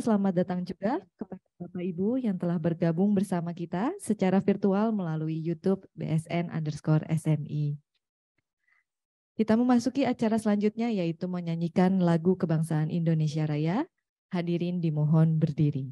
selamat datang juga kepada Bapak Ibu yang telah bergabung bersama kita secara virtual melalui YouTube BSN_SMI. Kita memasuki acara selanjutnya yaitu menyanyikan lagu kebangsaan Indonesia Raya. Hadirin dimohon berdiri.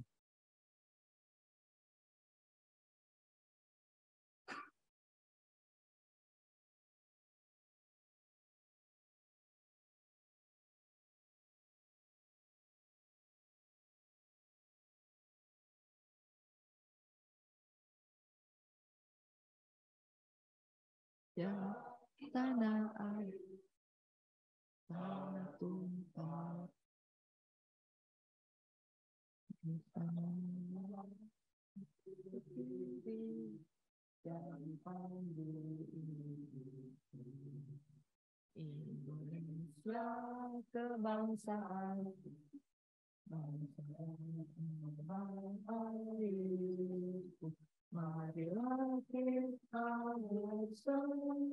Ya, tanah air, tanah tumpah, yang panggil Indonesia kebangsaan, bangsa airku, marilah kita bersatu,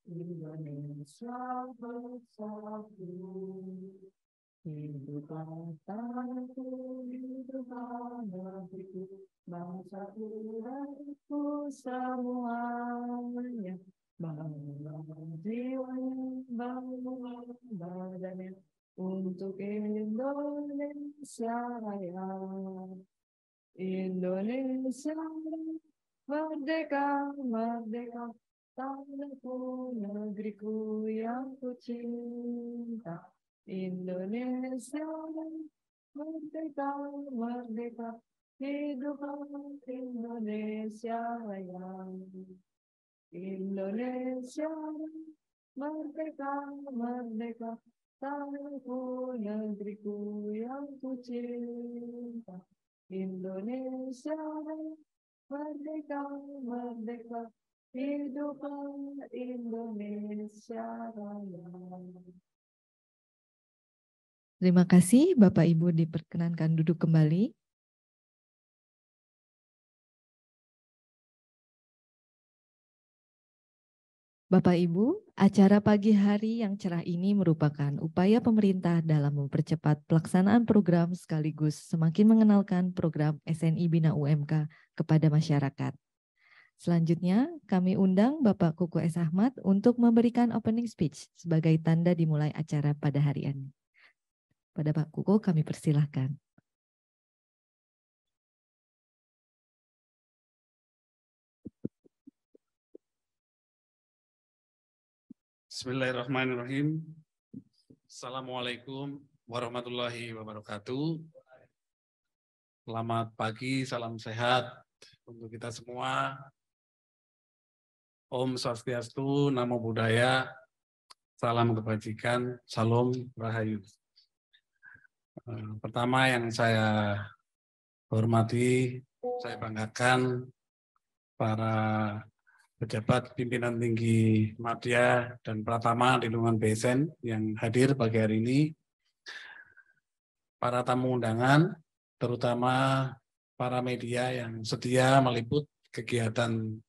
Indonesia bersatu. Hiduplah tanahku, hiduplah negeriku, bangsaku dan ku semuanya. Bangun jiwanya, bangun badannya, untuk Indonesia Raya. Indonesia merdeka, merdeka, tanahku, negeriku yang ku cinta. Indonesia merdeka, merdeka, hiduplah Indonesia Raya. Indonesia merdeka, merdeka, tanahku, negeriku yang ku cinta. Indonesia merdeka, merdeka, hiduplah Indonesia Raya. Terima kasih, Bapak Ibu diperkenankan duduk kembali. Bapak Ibu, acara pagi hari yang cerah ini merupakan upaya pemerintah dalam mempercepat pelaksanaan program sekaligus semakin mengenalkan program SNI Bina UMK kepada masyarakat. Selanjutnya, kami undang Bapak Kuku S. Ahmad untuk memberikan opening speech sebagai tanda dimulai acara pada hari ini. Pada Pak Kuku kami persilahkan. Bismillahirrahmanirrahim. Assalamualaikum warahmatullahi wabarakatuh. Selamat pagi, salam sehat untuk kita semua. Om Swastiastu, Namo Buddhaya, salam kebajikan, Salam Rahayu. Pertama yang saya hormati, saya banggakan para pejabat pimpinan tinggi Madya dan Pratama di lingkungan BSN yang hadir pagi hari ini, para tamu undangan, terutama para media yang setia meliput kegiatan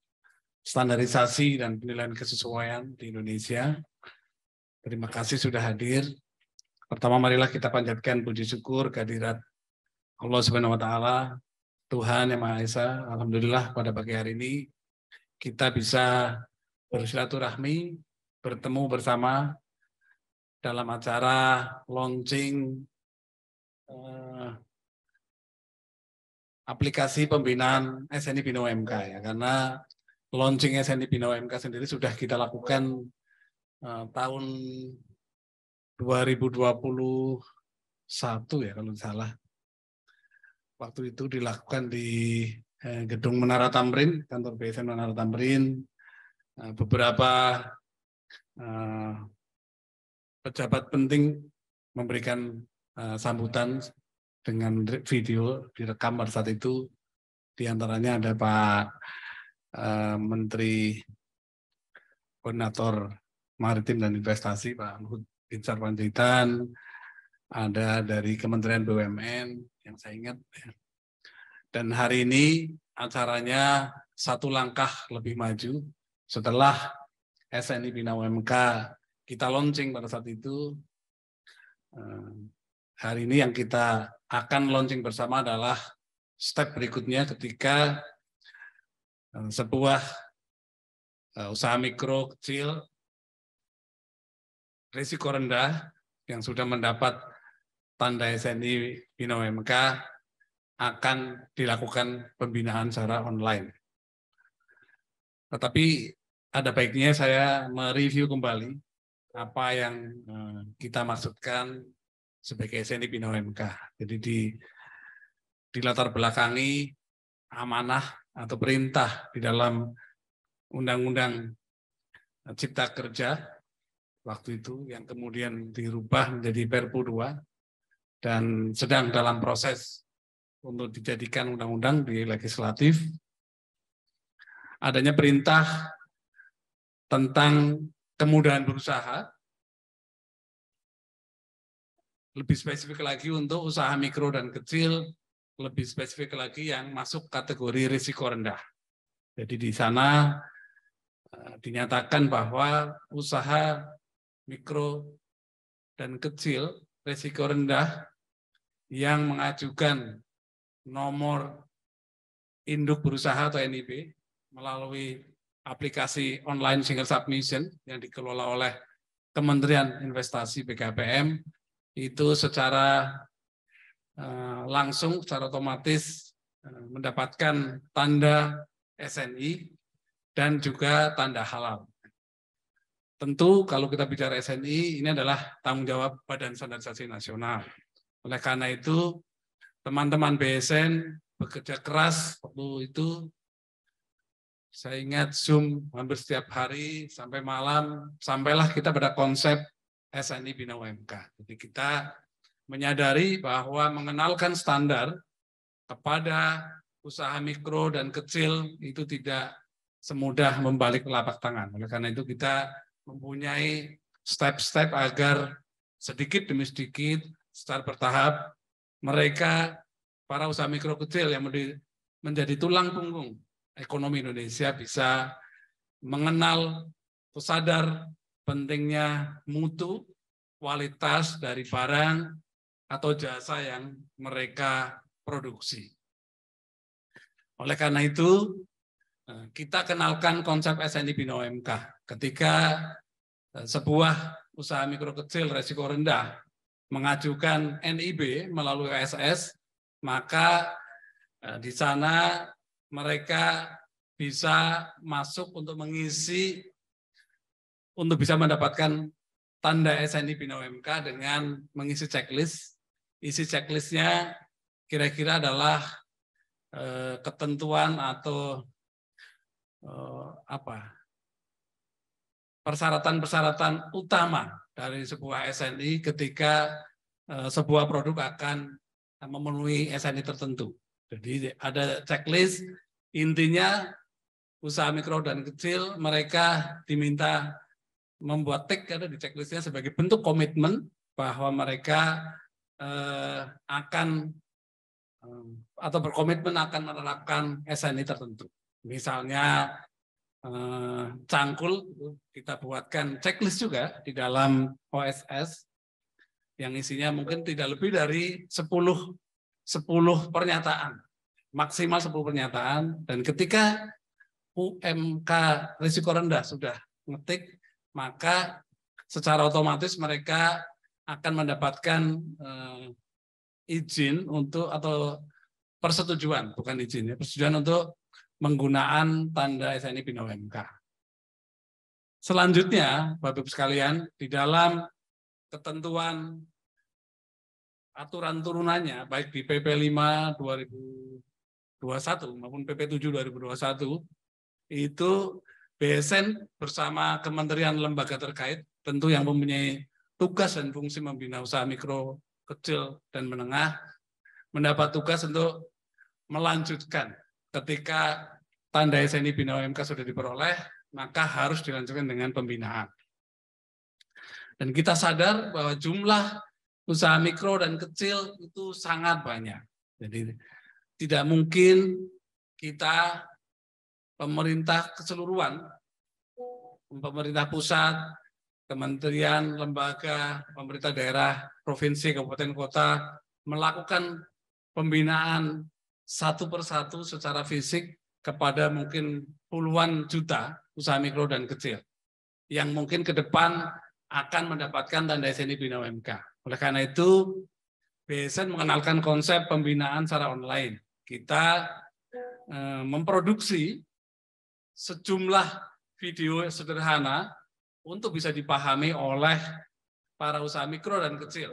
standarisasi dan penilaian kesesuaian di Indonesia. Terima kasih sudah hadir. Pertama, marilah kita panjatkan puji syukur kehadirat Allah Subhanahu wa Ta'ala, Tuhan Yang Maha Esa. Alhamdulillah pada pagi hari ini kita bisa bersilaturahmi, bertemu bersama dalam acara launching aplikasi pembinaan SNI Bina UMK ya, karena launching SNI Bina UMK sendiri sudah kita lakukan tahun 2021 ya kalau salah. Waktu itu dilakukan di Gedung Menara Tamrin, kantor BSN Menara Tamrin. Beberapa pejabat penting memberikan sambutan dengan video direkam pada saat itu. Di antaranya ada Pak Menteri Koordinator Maritim dan Investasi, Pak Luhut Binsar Panjaitan, ada dari Kementerian BUMN yang saya ingat. Dan hari ini acaranya satu langkah lebih maju setelah SNI Bina UMK kita launching pada saat itu. hari ini yang kita akan launching bersama adalah step berikutnya ketika sebuah usaha mikro kecil risiko rendah yang sudah mendapat tanda SNI Bina UMK akan dilakukan pembinaan secara online. Tetapi ada baiknya saya mereview kembali apa yang kita maksudkan sebagai SNI Bina UMK. Jadi di latar belakangi amanah atau perintah di dalam Undang-Undang Cipta Kerja waktu itu yang kemudian dirubah menjadi Perpu 2 dan sedang dalam proses untuk dijadikan undang-undang di legislatif. Adanya perintah tentang kemudahan berusaha, lebih spesifik lagi untuk usaha mikro dan kecil, lebih spesifik lagi yang masuk kategori risiko rendah. Jadi di sana dinyatakan bahwa usaha mikro dan kecil risiko rendah yang mengajukan nomor induk berusaha atau NIB melalui aplikasi online single submission yang dikelola oleh Kementerian Investasi BKPM itu secara langsung, secara otomatis mendapatkan tanda SNI dan juga tanda halal. Tentu kalau kita bicara SNI, ini adalah tanggung jawab Badan Standarisasi Nasional. Oleh karena itu, teman-teman BSN bekerja keras waktu itu. Saya ingat Zoom hampir setiap hari sampai malam, sampailah kita pada konsep SNI Bina UMK. Jadi kita menyadari bahwa mengenalkan standar kepada usaha mikro dan kecil itu tidak semudah membalik telapak tangan. Oleh karena itu kita mempunyai step-step agar sedikit demi sedikit secara bertahap mereka para usaha mikro kecil yang menjadi tulang punggung ekonomi Indonesia bisa mengenal atau sadar pentingnya mutu, kualitas dari barang atau jasa yang mereka produksi. Oleh karena itu, kita kenalkan konsep SNI Bina UMK. Ketika sebuah usaha mikro kecil risiko rendah mengajukan NIB melalui OSS, maka di sana mereka bisa masuk untuk mengisi, untuk bisa mendapatkan tanda SNI Bina UMK dengan mengisi checklist. Isi checklistnya kira-kira adalah ketentuan atau persyaratan-persyaratan utama dari sebuah SNI ketika sebuah produk akan memenuhi SNI tertentu. Jadi ada checklist, intinya usaha mikro dan kecil mereka diminta membuat tick ada di checklistnya sebagai bentuk komitmen bahwa mereka akan atau berkomitmen akan menerapkan SNI tertentu. Misalnya cangkul, kita buatkan checklist juga di dalam OSS yang isinya mungkin tidak lebih dari 10 pernyataan, maksimal 10 pernyataan, dan ketika UMK risiko rendah sudah ngetik, maka secara otomatis mereka akan mendapatkan izin untuk atau persetujuan, bukan izin ya, persetujuan untuk menggunakan tanda SNI Bina UMK. Selanjutnya, Bapak Ibu sekalian, di dalam ketentuan aturan turunannya, baik di PP 5 2021 maupun PP 7 2021, itu BSN bersama kementerian lembaga terkait, tentu yang mempunyai tugas dan fungsi membina usaha mikro, kecil, dan menengah, mendapat tugas untuk melanjutkan. Ketika tanda SNI Bina UMK sudah diperoleh, maka harus dilanjutkan dengan pembinaan. Dan kita sadar bahwa jumlah usaha mikro dan kecil itu sangat banyak. Jadi tidak mungkin kita pemerintah keseluruhan, pemerintah pusat kementerian, lembaga, pemerintah daerah, provinsi, kabupaten, kota melakukan pembinaan satu persatu secara fisik kepada mungkin puluhan juta usaha mikro dan kecil yang mungkin ke depan akan mendapatkan tanda SNI Bina UMK. Oleh karena itu, BSN mengenalkan konsep pembinaan secara online. Kita memproduksi sejumlah video sederhana untuk bisa dipahami oleh para usaha mikro dan kecil,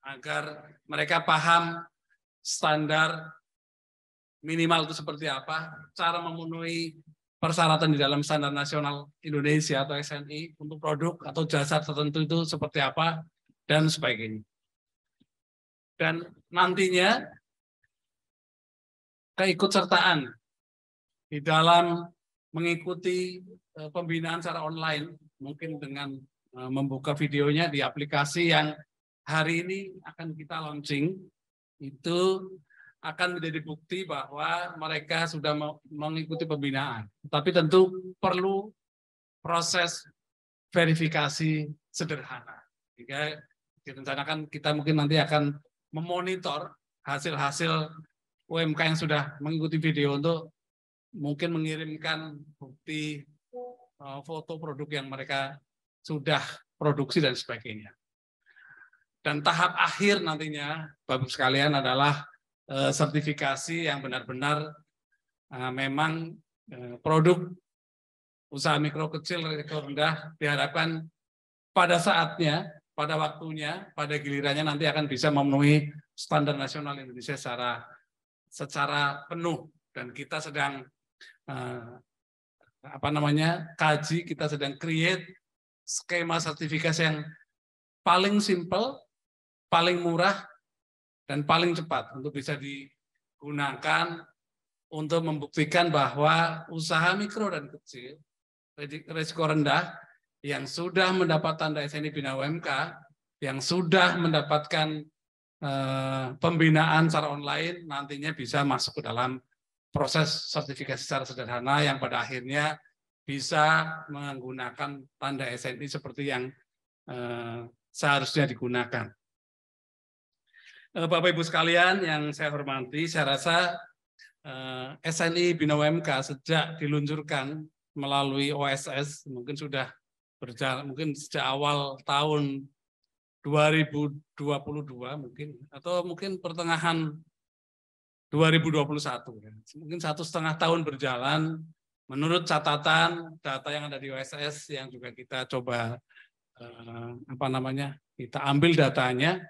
agar mereka paham standar minimal itu seperti apa, cara memenuhi persyaratan di dalam standar nasional Indonesia atau SNI untuk produk atau jasa tertentu itu seperti apa, dan sebagainya. Dan nantinya keikutsertaan di dalam mengikuti pembinaan secara online, mungkin dengan membuka videonya di aplikasi yang hari ini akan kita launching, itu akan menjadi bukti bahwa mereka sudah mengikuti pembinaan. Tapi tentu perlu proses verifikasi sederhana. Jika direncanakan kita mungkin nanti akan memonitor hasil-hasil UMK yang sudah mengikuti video untuk mungkin mengirimkan bukti foto produk yang mereka sudah produksi dan sebagainya. Dan tahap akhir nantinya, Bapak sekalian, adalah sertifikasi yang benar-benar memang produk usaha mikro kecil risiko rendah diharapkan pada saatnya, pada waktunya, pada gilirannya nanti akan bisa memenuhi standar nasional Indonesia secara penuh. Dan kita sedang kaji, kita sedang create skema sertifikasi yang paling simple, paling murah, dan paling cepat untuk bisa digunakan untuk membuktikan bahwa usaha mikro dan kecil risiko rendah yang sudah mendapat tanda SNI Bina UMK, yang sudah mendapatkan pembinaan secara online, nantinya bisa masuk ke dalam proses sertifikasi secara sederhana yang pada akhirnya bisa menggunakan tanda SNI seperti yang seharusnya digunakan. Bapak Ibu sekalian yang saya hormati, saya rasa SNI Bina UMK sejak diluncurkan melalui OSS mungkin sudah berjalan, mungkin sejak awal tahun 2022 mungkin, atau mungkin pertengahan 2021. Mungkin 1,5 tahun berjalan, menurut catatan data yang ada di OSS yang juga kita coba kita ambil datanya,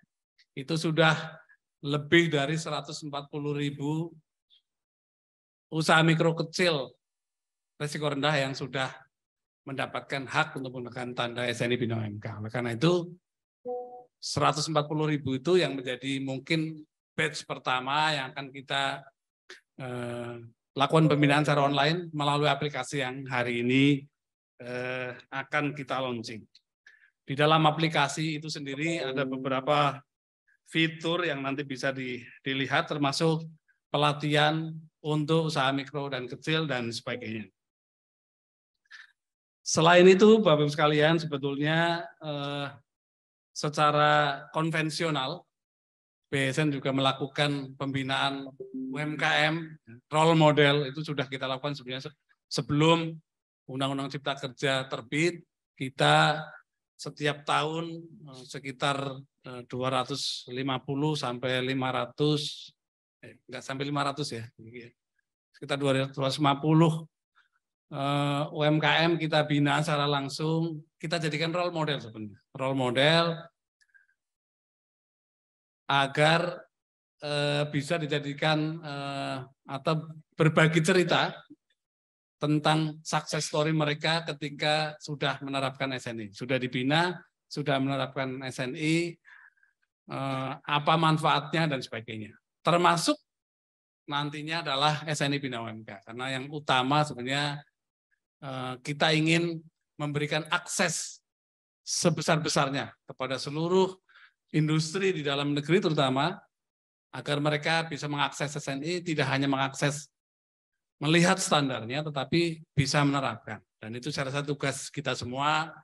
itu sudah lebih dari 140.000 usaha mikro kecil risiko rendah yang sudah mendapatkan hak untuk menggunakan tanda SNI Bina UMK. Oleh karena itu 140.000 itu yang menjadi mungkin batch pertama yang akan kita lakukan pembinaan secara online melalui aplikasi yang hari ini akan kita launching. Di dalam aplikasi itu sendiri ada beberapa fitur yang nanti bisa dilihat, termasuk pelatihan untuk usaha mikro dan kecil dan sebagainya. Selain itu, Bapak Ibu sekalian, sebetulnya secara konvensional BSN juga melakukan pembinaan UMKM, role model itu sudah kita lakukan sebenarnya sebelum Undang-Undang Cipta Kerja terbit. Kita setiap tahun sekitar 250 sampai 500, enggak sampai 500 ya, sekitar 250 UMKM kita bina secara langsung, kita jadikan role model sebenarnya. Role model agar bisa dijadikan atau berbagi cerita tentang success story mereka ketika sudah menerapkan SNI. Sudah dibina, sudah menerapkan SNI, apa manfaatnya dan sebagainya. Termasuk nantinya adalah SNI Bina UMK. Karena yang utama sebenarnya kita ingin memberikan akses sebesar-besarnya kepada seluruh industri di dalam negeri terutama, agar mereka bisa mengakses SNI, tidak hanya mengakses melihat standarnya, tetapi bisa menerapkan. Dan itu saya rasa tugas kita semua,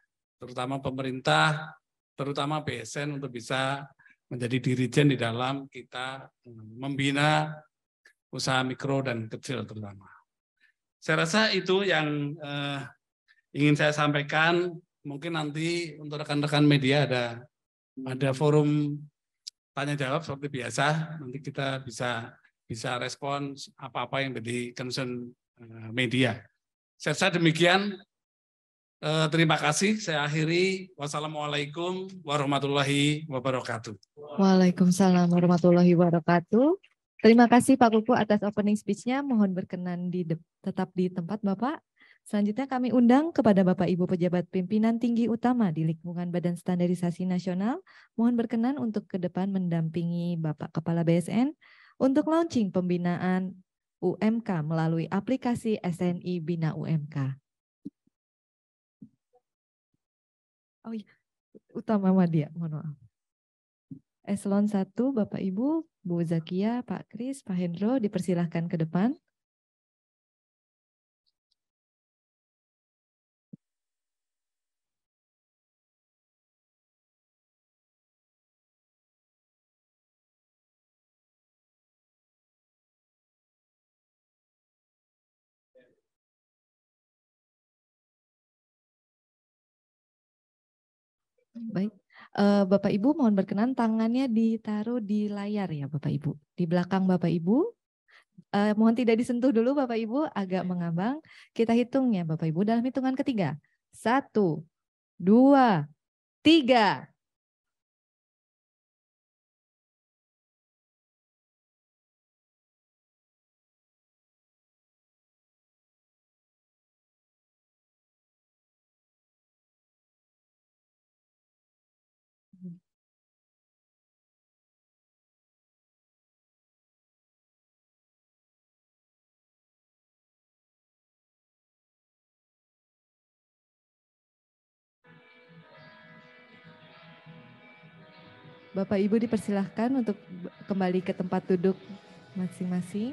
terutama pemerintah, terutama BSN untuk bisa menjadi dirijen di dalam kita membina usaha mikro dan kecil terutama. Saya rasa itu yang ingin saya sampaikan. Mungkin nanti untuk rekan-rekan media ada forum tanya jawab seperti biasa. Nanti kita bisa respon apa-apa yang menjadi concern media. Saya rasa demikian. Terima kasih. Saya akhiri. Wassalamualaikum warahmatullahi wabarakatuh. Waalaikumsalam warahmatullahi wabarakatuh. Terima kasih Pak Kuku atas opening speech-nya. Mohon berkenan tetap di tempat Bapak. Selanjutnya kami undang kepada Bapak Ibu pejabat pimpinan tinggi utama di lingkungan Badan Standarisasi Nasional. Mohon berkenan untuk ke depan mendampingi Bapak Kepala BSN untuk launching pembinaan UMK melalui aplikasi SNI Bina UMK. Oh iya, Utama Madia, mohon maaf. Eselon 1, Bapak Ibu, Bu Zakia, Pak Kris, Pak Hendro, dipersilahkan ke depan. Baik, Bapak Ibu mohon berkenan tangannya ditaruh di layar ya Bapak Ibu. Di belakang Bapak Ibu, mohon tidak disentuh dulu Bapak Ibu, agak mengambang. Kita hitung ya Bapak Ibu dalam hitungan ketiga. 1, 2, 3. Bapak Ibu dipersilahkan untuk kembali ke tempat duduk masing-masing.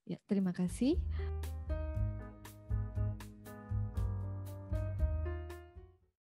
Ya, terima kasih.